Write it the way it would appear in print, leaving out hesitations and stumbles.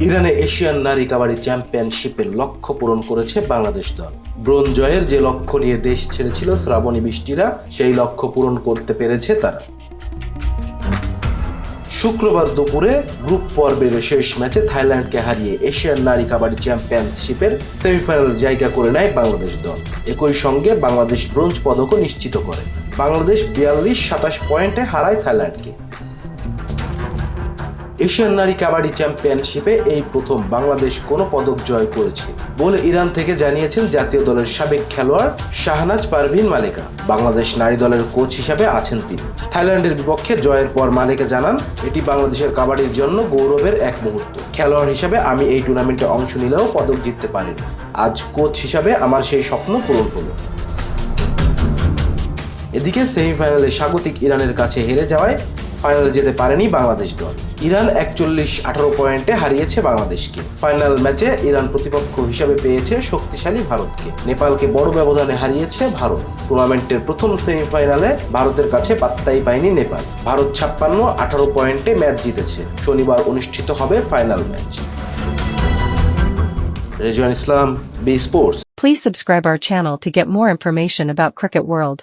ইরানে এশিয়ান নারী কাবাডি চ্যাম্পিয়নশিপের লক্ষ্য পূরণ করেছে বাংলাদেশ দল। ব্রোঞ্জ জয়ের যে লক্ষ্য নিয়ে দেশ ছেড়েছিল শ্রাবণী বৃষ্টিরা, সেই লক্ষ্য পূরণ করতে পেরেছে তারা। শুক্রবার দুপুরে গ্রুপ পর্বের শেষ ম্যাচে থাইল্যান্ডকে হারিয়ে এশিয়ান নারী কাবাডি চ্যাম্পিয়নশিপের সেমিফাইনালে জায়গা করে নেয় বাংলাদেশ দল। একই সঙ্গে বাংলাদেশ ব্রোঞ্জ পদকও নিশ্চিত করে। বাংলাদেশ 42-27 পয়েন্টে হারায় থাইল্যান্ডকে। এশিয়ান নারী কাবাডি চ্যাম্পিয়নশিপে এই প্রথম বাংলাদেশ কোনো পদক জয় করেছে বলে ইরান থেকে জানিয়েছেন জাতীয় দলের সাবেক খেলোয়াড় শাহনাজ পারভীন মালেকা। বাংলাদেশ নারী দলের কোচ হিসাবে আছেন তিনি। থাইল্যান্ডের বিপক্ষে জয়ের পর মালেকা জানান, এটি বাংলাদেশের কাবাডির জন্য গৌরবের এক মুহূর্ত। খেলোয়াড় হিসাবে আমি এই টুর্নামেন্টে অংশ নিলেও পদক জিততে পারিনি। আজ কোচ হিসাবে আমার সেই স্বপ্ন পূরণ হলো। এদিকে সেমিফাইনালে স্বাগতিক ইরানের কাছে হেরে যাওয়ায় ফাইনালে যেতে পারেনি বাংলাদেশ দল। ইরান 41-18 পয়েন্টে হারিয়েছে বাংলাদেশকে। ফাইনাল ম্যাচে ইরান প্রতিপক্ষ হিসেবে পেয়েছে শক্তিশালী ভারতকে। নেপালকে বড় ব্যবধানে হারিয়েছে ভারত। টুর্নামেন্টের প্রথম সেমিফাইনালে ভারতের কাছে পাত্তাই পায়নি নেপাল। ভারত 56-18 পয়েন্টে ম্যাচ জিতেছে। শনিবার অনুষ্ঠিত হবে final match. Rezwan Islam, B sports. Please subscribe our channel to get more information about Cricket World.